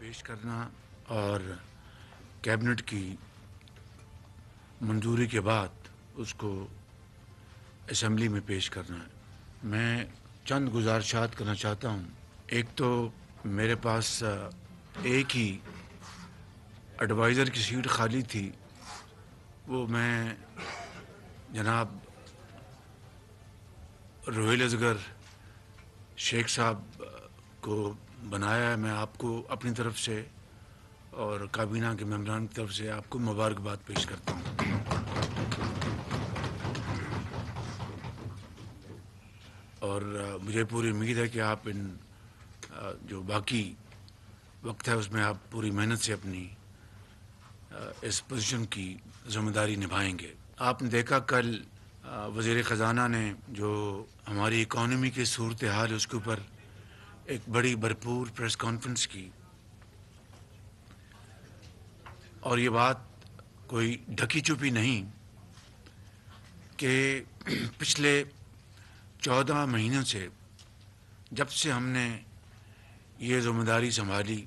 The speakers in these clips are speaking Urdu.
پیش کرنا اور کیبنٹ کی منظوری کے بعد اس کو اسمبلی میں پیش کرنا ہے۔ میں چند گزارشات کرنا چاہتا ہوں۔ ایک تو میرے پاس ایک ہی ایڈوائزر کی سیٹ خالی تھی، وہ میں جناب روہیل اصغر شیخ صاحب کو بنایا ہے۔ میں آپ کو اپنی طرف سے اور کابینہ کے ممبران کی طرف سے آپ کو مبارکباد پیش کرتا ہوں۔ اور مجھے پوری امید ہے کہ آپ ان جو باقی وقت ہے اس میں آپ پوری محنت سے اپنی اس پوزیشن کی ذمہ داری نبھائیں گے۔ آپ نے دیکھا کل وزیر خزانہ نے جو ہماری اکانومی کی صورتحال اس کے اوپر ایک بڑی بھرپور پریس کانفرنس کی، اور یہ بات کوئی ڈھکی چھپی نہیں کہ پچھلے 14 مہینوں سے جب سے ہم نے یہ ذمہ داری سنبھالی،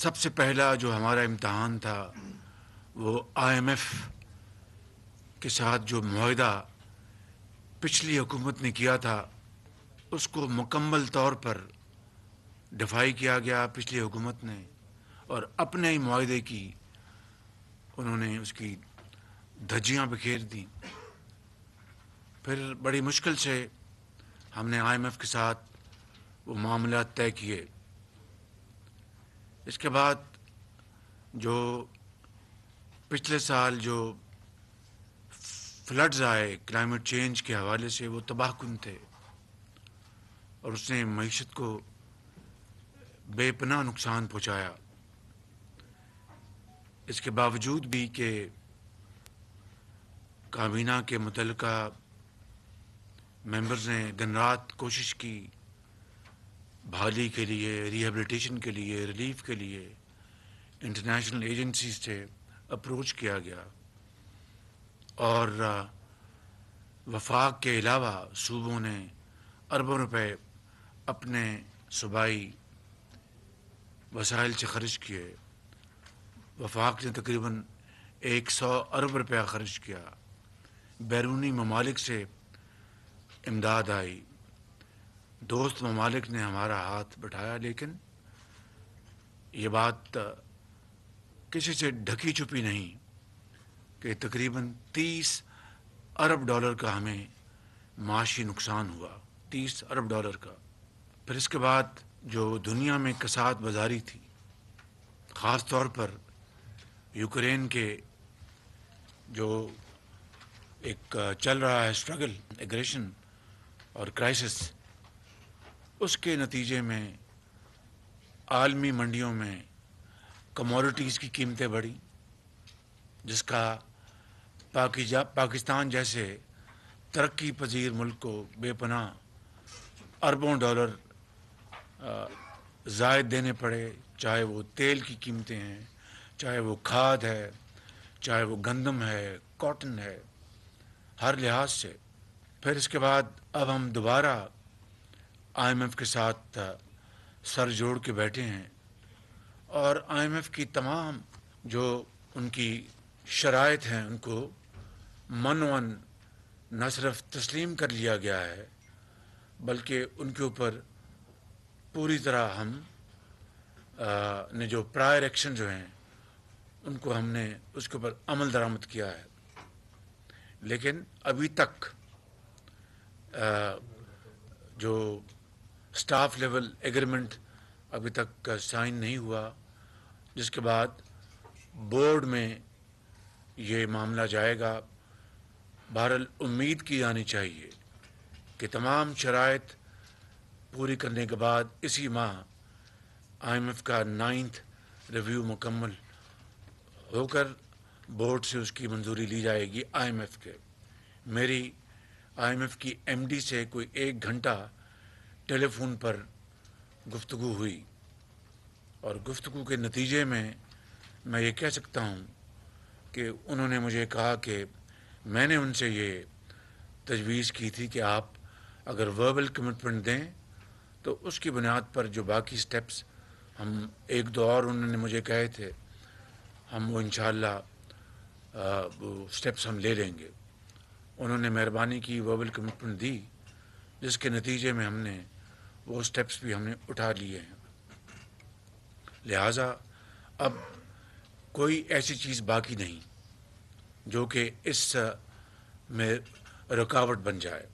سب سے پہلا جو ہمارا امتحان تھا وہ IMF کے ساتھ جو معاہدہ پچھلی حکومت نے کیا تھا اس کو مکمل طور پر دفاعی کیا گیا پچھلی حکومت نے، اور اپنے ہی معاہدے کی انہوں نے اس کی دھجیاں بکھیر دیں۔ پھر بڑی مشکل سے ہم نے IMF کے ساتھ وہ معاملات طے کیے۔ اس کے بعد جو پچھلے سال جو فلڈز آئے کلائمیٹ چینج کے حوالے سے، وہ تباہ کن تھے اور اس نے معیشت کو بے پناہ نقصان پہنچایا۔ اس کے باوجود بھی کہ کابینہ کے متعلقہ ممبرز نے دن رات کوشش کی، بحالی کے لیے، ریہیبلیٹیشن کے لیے، ریلیف کے لیے انٹرنیشنل ایجنسیز سے اپروچ کیا گیا، اور وفاق کے علاوہ صوبوں نے اربوں روپے اپنے صوبائی وسائل سے خرچ کیے۔ وفاق نے تقریباً 100 ارب روپیہ خرچ کیا۔ بیرونی ممالک سے امداد آئی، دوست ممالک نے ہمارا ہاتھ بٹھایا، لیکن یہ بات کسی سے ڈھکی چھپی نہیں کہ تقریباً 30 ارب ڈالر کا ہمیں معاشی نقصان ہوا، 30 ارب ڈالر کا۔ پھر اس کے بعد جو دنیا میں کساد بازاری تھی، خاص طور پر یوکرین کے جو ایک چل رہا ہے اسٹرگل، ایگریشن اور کرائسس، اس کے نتیجے میں عالمی منڈیوں میں کموڈٹیز کی قیمتیں بڑھی، جس کا پاکستان جیسے ترقی پذیر ملک کو بے پناہ اربوں ڈالر زائد دینے پڑے، چاہے وہ تیل کی قیمتیں ہیں، چاہے وہ کھاد ہے، چاہے وہ گندم ہے، کاٹن ہے، ہر لحاظ سے۔ پھر اس کے بعد اب ہم دوبارہ IMF کے ساتھ سر جوڑ کے بیٹھے ہیں، اور IMF کی تمام جو ان کی شرائط ہیں ان کو منون نہ صرف تسلیم کر لیا گیا ہے، بلکہ ان کے اوپر پوری طرح ہم نے جو پرائر ایکشن جو ہیں ان کو ہم نے اس کے اوپر عمل درآمد کیا ہے، لیکن ابھی تک جو سٹاف لیول ایگریمنٹ ابھی تک سائن نہیں ہوا، جس کے بعد بورڈ میں یہ معاملہ جائے گا۔ بہرحال امید کی جانی چاہیے کہ تمام شرائط پوری کرنے کے بعد اسی ماہ IMF کا 9th ریویو مکمل ہو کر بورڈ سے اس کی منظوری لی جائے گی IMF کے۔ میری IMF کی MD سے کوئی 1 گھنٹہ ٹیلی فون پر گفتگو ہوئی، اور گفتگو کے نتیجے میں یہ کہہ سکتا ہوں کہ انہوں نے مجھے کہا کہ میں نے ان سے یہ تجویز کی تھی کہ آپ اگر وربل کمٹمنٹ دیں تو اس کی بنیاد پر جو باقی سٹیپس ہم ایک دو اور انہوں نے مجھے کہے تھے، ہم وہ انشاءاللہ وہ سٹیپس ہم لے لیں گے. انہوں نے مہربانی کی، وربل کمٹمنٹ دی، جس کے نتیجے میں ہم نے وہ سٹیپس بھی ہم نے اٹھا لیے ہیں. لہٰذا اب کوئی ایسی چیز باقی نہیں جو کہ اس میں رکاوٹ بن جائے.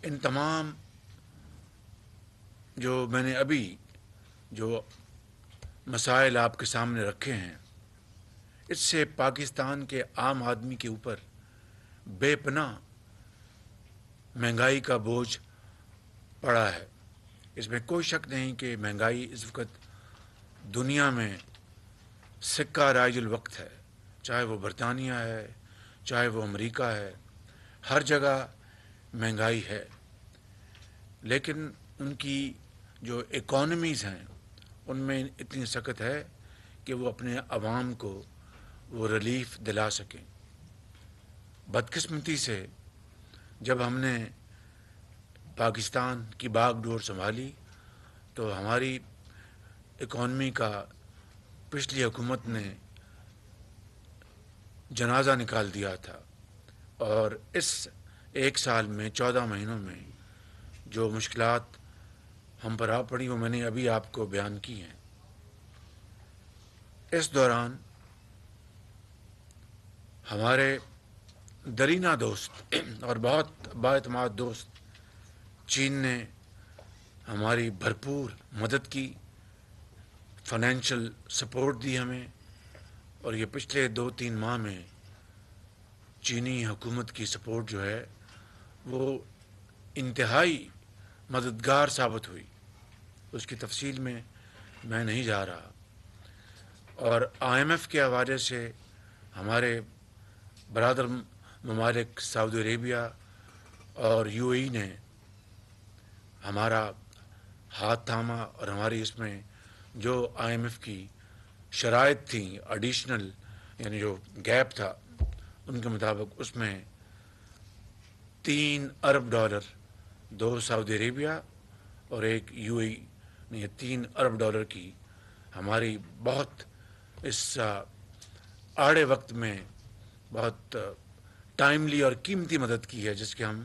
ان تمام جو میں نے ابھی جو مسائل آپ کے سامنے رکھے ہیں، اس سے پاکستان کے عام آدمی کے اوپر بے پناہ مہنگائی کا بوجھ پڑا ہے. اس میں کوئی شک نہیں کہ مہنگائی اس وقت دنیا میں سکہ رائج الوقت ہے، چاہے وہ برطانیہ ہے، چاہے وہ امریکہ ہے، ہر جگہ مہنگائی ہے. لیکن ان کی جو اکانومیز ہیں ان میں اتنی سخت ہے کہ وہ اپنے عوام کو وہ ریلیف دلا سکیں. بدقسمتی سے جب ہم نے پاکستان کی باغ ڈور سنبھالی تو ہماری اکانومی کا پچھلی حکومت نے جنازہ نکال دیا تھا، اور اس ایک سال میں 14 مہینوں میں جو مشکلات ہم پر آ پڑی وہ میں نے ابھی آپ کو بیان کی ہیں. اس دوران ہمارے درینہ دوست اور بہت بااعتماد دوست چین نے ہماری بھرپور مدد کی، فائنینشیل سپورٹ دی ہمیں، اور یہ پچھلے 2-3 ماہ میں چینی حکومت کی سپورٹ جو ہے وہ انتہائی مددگار ثابت ہوئی. اس کی تفصیل میں نہیں جا رہا. اور IMF کے حوالے سے ہمارے برادر ممالک سعودی عربیہ اور UAE نے ہمارا ہاتھ تھاما، اور ہماری اس میں جو IMF کی شرائط تھیں ایڈیشنل، یعنی جو گیپ تھا ان کے مطابق اس میں $3 ارب، 2 سعودی عربیہ اور 1 UAE نے، یہ $3 ارب کی ہماری بہت اس آڑے وقت میں بہت ٹائملی اور قیمتی مدد کی ہے، جس کے ہم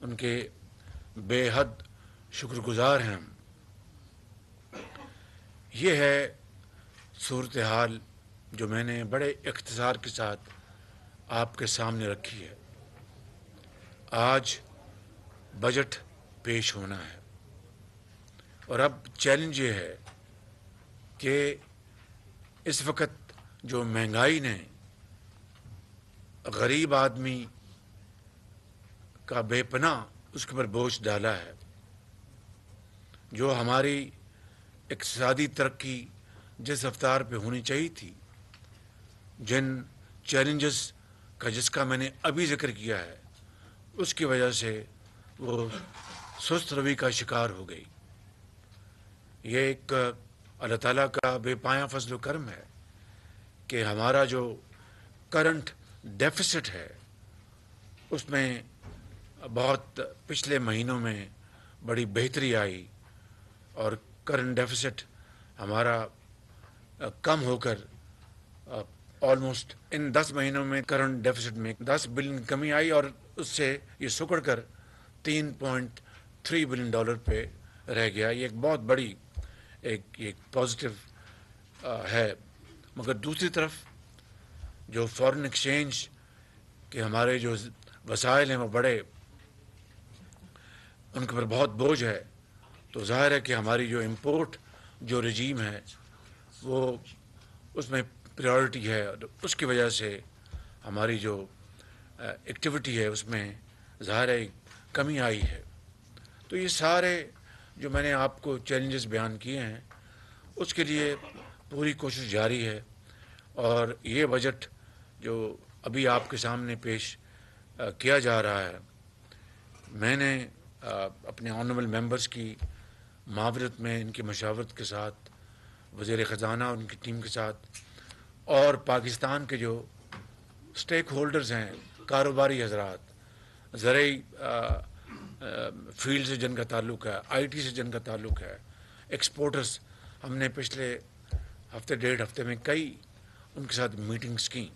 ان کے بے حد شکر گزار ہیں. یہ ہے صورتحال جو میں نے بڑے اختصار کے ساتھ آپ کے سامنے رکھی ہے. آج بجٹ پیش ہونا ہے، اور اب چیلنج یہ ہے کہ اس وقت جو مہنگائی نے غریب آدمی کا بے پناہ اس کے اوپر بوجھ ڈالا ہے، جو ہماری اقتصادی ترقی جس رفتار پہ ہونی چاہیے تھی، جن چیلنجز کا جس کا میں نے ابھی ذکر کیا ہے، اس کی وجہ سے وہ سست روی کا شکار ہو گئی. یہ ایک اللہ تعالیٰ کا بے پایاں فضل و کرم ہے کہ ہمارا جو کرنٹ ڈیفیسٹ ہے اس میں بہت پچھلے مہینوں میں بڑی بہتری آئی، اور کرنٹ ڈیفیسٹ ہمارا کم ہو کر آلموسٹ ان 10 مہینوں میں کرنٹ ڈیفیسٹ میں $10 بلین کمی آئی، اور اس سے یہ سکڑ کر $3.3 بلین پہ رہ گیا. یہ ایک بہت بڑی ایک پازیٹیو ہے. مگر دوسری طرف جو فارن ایکسچینج کے ہمارے جو وسائل ہیں وہ بڑے، ان کے اوپر بہت بوجھ ہے. تو ظاہر ہے کہ ہماری جو امپورٹ جو رجیم ہے وہ اس میں پریورٹی ہے، اور اس کی وجہ سے ہماری جو ایکٹیویٹی ہے اس میں ظاہر ہے کمی آئی ہے. تو یہ سارے جو میں نے آپ کو چیلنجز بیان کیے ہیں اس کے لیے پوری کوشش جاری ہے. اور یہ بجٹ جو ابھی آپ کے سامنے پیش کیا جا رہا ہے، میں نے اپنے آنریبل ممبرز کی معاونت میں، ان کی مشاورت کے ساتھ، وزیر خزانہ اور ان کی ٹیم کے ساتھ، اور پاکستان کے جو سٹیک ہولڈرز ہیں، کاروباری حضرات، زرعی فیلڈ سے جن کا تعلق ہے، آئی ٹی سے جن کا تعلق ہے، ایکسپورٹرز، ہم نے پچھلے ہفتے ڈیڑھ ہفتے میں کئی ان کے ساتھ میٹنگز کی،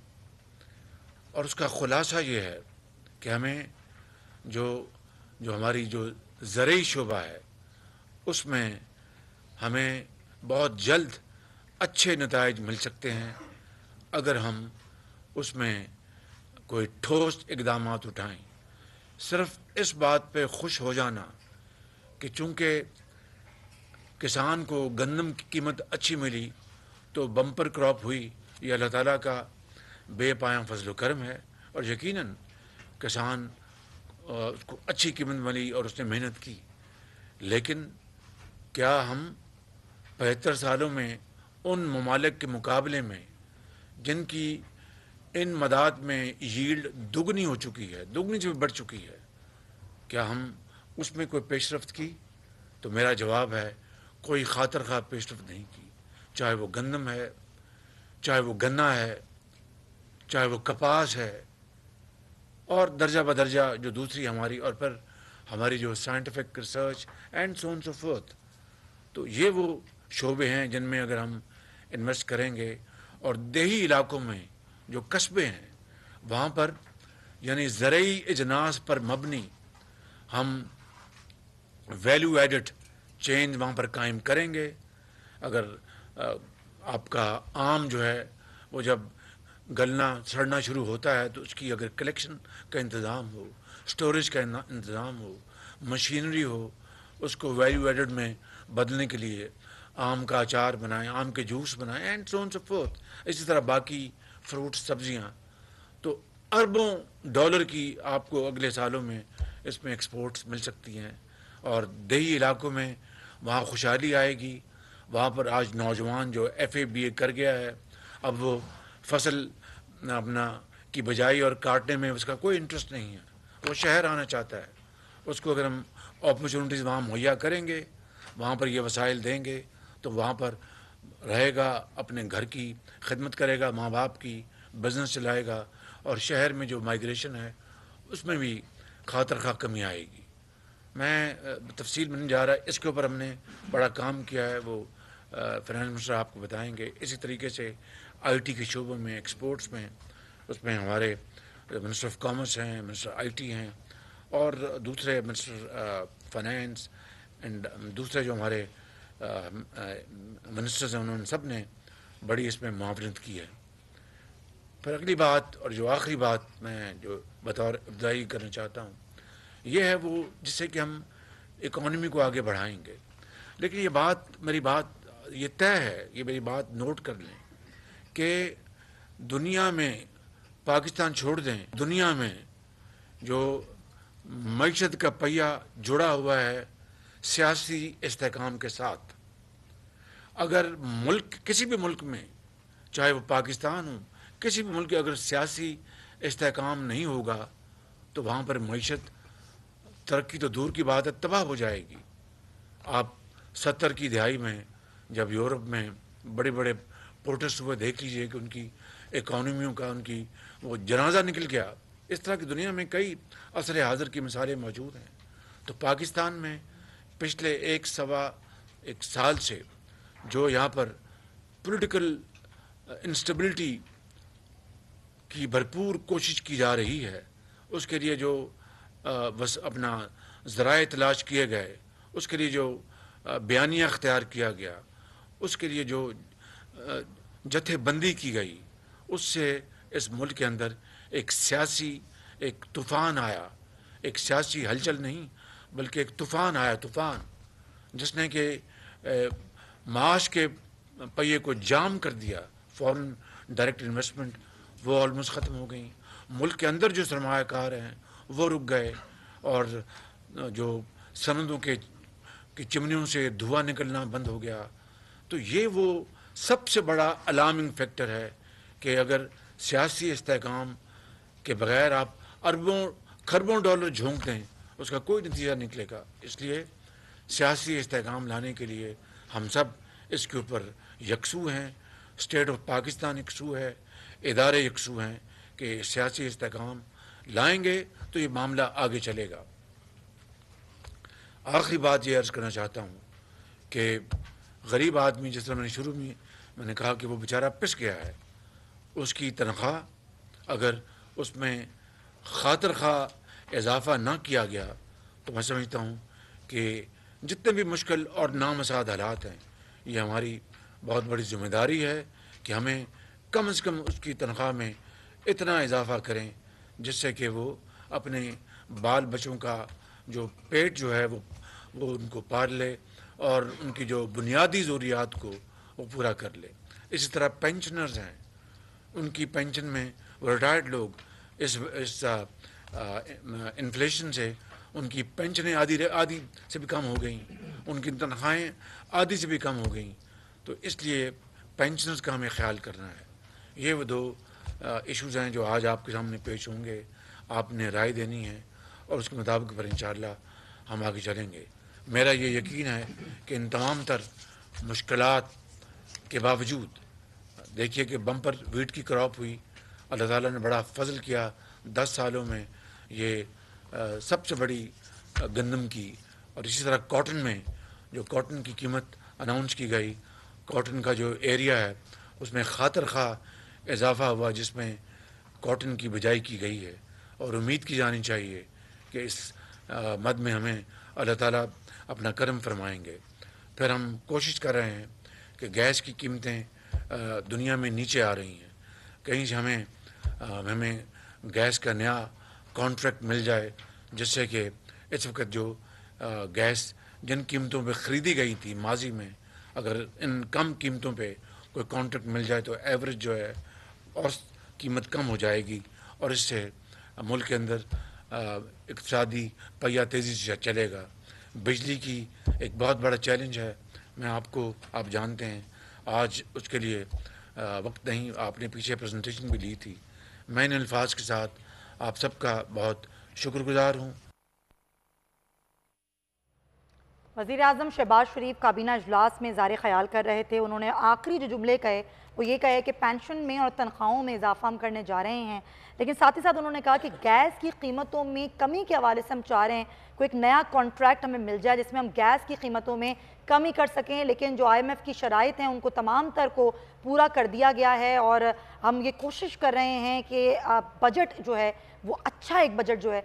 اور اس کا خلاصہ یہ ہے کہ ہمیں جو ہماری جو زرعی شعبہ ہے اس میں ہمیں بہت جلد اچھے نتائج مل سکتے ہیں اگر ہم اس میں کوئی ٹھوس اقدامات اٹھائیں۔ صرف اس بات پہ خوش ہو جانا کہ چونکہ کسان کو گندم کی قیمت اچھی ملی تو بمپر کراپ ہوئی، یہ اللہ تعالیٰ کا بے پایاں فضل و کرم ہے، اور یقیناً کسان اس کو اچھی قیمت ملی اور اس نے محنت کی، لیکن کیا ہم 75 سالوں میں ان ممالک کے مقابلے میں جن کی ان مدات میں ییلڈ دگنی ہو چکی ہے، دگنی سے بھی بڑھ چکی ہے، کیا ہم اس میں کوئی پیش رفت کی؟ تو میرا جواب ہے کوئی خاطر خواہ پیش رفت نہیں کی، چاہے وہ گندم ہے، چاہے وہ گنا ہے، چاہے وہ کپاس ہے، اور درجہ بدرجہ جو دوسری ہماری، اور پھر ہماری جو scientific research and so on so forth. تو یہ وہ شعبے ہیں جن میں اگر ہم انویسٹ کریں گے، اور دیہی علاقوں میں جو قصبے ہیں وہاں پر یعنی زرعی اجناس پر مبنی ہم ویلیو ایڈڈ چین وہاں پر قائم کریں گے۔ اگر آپ کا آم جو ہے وہ جب گلنا سڑنا شروع ہوتا ہے تو اس کی اگر کلیکشن کا انتظام ہو، سٹوریج کا انتظام ہو، مشینری ہو، اس کو ویلیو ایڈڈ میں بدلنے کے لیے آم کا اچار بنائیں، آم کے جوس بنائیں، and so on so forth, اسی طرح باقی فروٹ سبزیاں، تو اربوں ڈالر کی آپ کو اگلے سالوں میں اس میں ایکسپورٹس مل سکتی ہیں۔ اور دیہی علاقوں میں وہاں خوشحالی آئے گی، وہاں پر آج نوجوان جو ایف اے بی اے کر گیا ہے اب وہ فصل اپنا کی بجائی اور کاٹنے میں اس کا کوئی انٹرسٹ نہیں ہے، وہ شہر آنا چاہتا ہے۔ اس کو اگر ہم اپرچونٹیز وہاں مہیا کریں گے، وہاں پر یہ وسائل دیں گے تو وہاں پر رہے گا، اپنے گھر کی خدمت کرے گا، ماں باپ کی، بزنس چلائے گا، اور شہر میں جو مائیگریشن ہے اس میں بھی خاطر خواہ کمی آئے گی۔ میں تفصیل میں نہیں جا رہا، اس کے اوپر ہم نے بڑا کام کیا ہے، وہ فائنانس منسٹر آپ کو بتائیں گے۔ اسی طریقے سے آئی ٹی کے شعبوں میں، ایکسپورٹس میں، اس میں ہمارے منسٹر آف کامرس ہیں، منسٹر آئی ٹی ہیں، اور دوسرے منسٹر فائنانس اینڈ دوسرے جو ہمارے منسٹرز ہیں انہوں نے سب نے بڑی اس میں معاونت کی ہے۔ پھر اگلی بات اور جو آخری بات میں جو بطور ابتدائی کرنا چاہتا ہوں یہ ہے وہ جس سے کہ ہم اکانومی کو آگے بڑھائیں گے، لیکن یہ بات میری بات یہ طے ہے، یہ میری بات نوٹ کر لیں کہ دنیا میں پاکستان چھوڑ دیں، دنیا میں جو معیشت کا پہیہ جڑا ہوا ہے سیاسی استحکام کے ساتھ، اگر ملک کسی بھی ملک میں چاہے وہ پاکستان ہو، کسی بھی ملک کے اگر سیاسی استحکام نہیں ہوگا تو وہاں پر معیشت ترقی تو دور کی بات ہے، تباہ ہو جائے گی۔ آپ 70 کی دہائی میں جب یورپ میں بڑے بڑے پروٹیسٹ ہوئے دیکھ لیجئے کہ ان کی اکانومیوں کا ان کی وہ جنازہ نکل گیا۔ اس طرح کی دنیا میں کئی عصر حاضر کی مثالیں موجود ہیں۔ تو پاکستان میں پچھلے ایک سال سے جو یہاں پر پولیٹیکل انسٹیبلٹی کی بھرپور کوشش کی جا رہی ہے، اس کے لیے جو اپنا ذرائع تلاش کیے گئے، اس کے لیے جو بیانیہ اختیار کیا گیا، اس کے لیے جو جتھے بندی کی گئی، اس سے اس ملک کے اندر ایک سیاسی ایک طوفان آیا، ایک سیاسی ہلچل نہیں بلکہ ایک طوفان آیا، طوفان جس نے کہ معاش کے پہیے کو جام کر دیا۔ فورن ڈائریکٹ انویسٹمنٹ وہ آلموسٹ ختم ہو گئی، ملک کے اندر جو سرمایہ کار ہیں وہ رک گئے، اور جو سندوں کی چمنیوں سے دھواں نکلنا بند ہو گیا۔ تو یہ وہ سب سے بڑا الارمنگ فیکٹر ہے کہ اگر سیاسی استحکام کے بغیر آپ اربوں کھربوں ڈالر جھونک دیں اس کا کوئی نتیجہ نکلے گا۔ اس لیے سیاسی استحکام لانے کے لیے ہم سب اس کے اوپر یکسو ہیں، اسٹیٹ آف پاکستان یکسو ہے، ادارے یکسو ہیں کہ سیاسی استحکام لائیں گے تو یہ معاملہ آگے چلے گا۔ آخری بات یہ عرض کرنا چاہتا ہوں کہ غریب آدمی، جس طرح میں نے شروع میں نے کہا کہ وہ بیچارہ پس گیا ہے، اس کی تنخواہ اگر اس میں خاطر خواہ اضافہ نہ کیا گیا تو میں سمجھتا ہوں کہ جتنے بھی مشکل اور نامساعد حالات ہیں، یہ ہماری بہت بڑی ذمہ داری ہے کہ ہمیں کم از کم اس کی تنخواہ میں اتنا اضافہ کریں جس سے کہ وہ اپنے بال بچوں کا جو پیٹ جو ہے وہ ان کو پال لے اور ان کی جو بنیادی ضروریات کو وہ پورا کر لے۔ اسی طرح پینشنرز ہیں، ان کی پینشن میں وہ ریٹائرڈ لوگ اس انفلیشن سے ان کی پینشنیں آدھی سے بھی کم ہو گئیں، ان کی تنخواہیں آدھی سے بھی کم ہو گئیں، تو اس لیے پینشنرز کا ہمیں خیال کرنا ہے۔ یہ وہ دو ایشوز ہیں جو آج آپ کے سامنے پیش ہوں گے، آپ نے رائے دینی ہے اور اس کے مطابق پر انشاءاللہ ہم آگے چلیں گے۔ میرا یہ یقین ہے کہ ان تمام تر مشکلات کے باوجود دیکھیے کہ بمپر ویٹ کی کراپ ہوئی، اللہ تعالیٰ نے بڑا فضل کیا، 10 سالوں میں یہ سب سے بڑی گندم کی، اور اسی طرح کاٹن میں جو کاٹن کی قیمت اناؤنس کی گئی، کاٹن کا جو ایریا ہے اس میں خاطر خواہ اضافہ ہوا جس میں کاٹن کی بجائی کی گئی ہے، اور امید کی جانی چاہیے کہ اس مد میں ہمیں اللہ تعالیٰ اپنا کرم فرمائیں گے۔ پھر ہم کوشش کر رہے ہیں کہ گیس کی قیمتیں دنیا میں نیچے آ رہی ہیں، کہیں سے ہمیں گیس کا نیا کانٹریکٹ مل جائے جس سے کہ اس وقت جو گیس جن قیمتوں پہ خریدی گئی تھی ماضی میں، اگر ان کم قیمتوں پہ کوئی کانٹریکٹ مل جائے تو ایوریج جو ہے اور قیمت کم ہو جائے گی، اور اس سے ملک کے اندر اقتصادی پہیہ تیزی سے چلے گا۔ بجلی کی ایک بہت بڑا چیلنج ہے، آپ جانتے ہیں، آج اس کے لیے وقت نہیں، آپ نے پیچھے پریزنٹیشن بھی لی تھی۔ میں ان الفاظ کے ساتھ آپ سب کا بہت شکر گزار ہوں۔ وزیر اعظم شہباز شریف کابینہ اجلاس میں اظہار خیال کر رہے تھے۔ انہوں نے آخری جو جملے کہے وہ یہ کہے کہ پینشن میں اور تنخواہوں میں اضافہ ہم کرنے جا رہے ہیں، لیکن ساتھ ہی ساتھ انہوں نے کہا کہ گیس کی قیمتوں میں کمی کے حوالے سے ہم چاہ رہے ہیں کوئی ایک نیا کانٹریکٹ ہمیں مل جائے جس میں ہم گیس کی قیمتوں میں کمی کر سکیں، لیکن جو IMF کی شرائط ہیں ان کو تمام تر کو پورا کر دیا گیا ہے، اور ہم یہ کوشش کر رہے ہیں کہ بجٹ جو ہے وہ اچھا ایک بجٹ جو ہے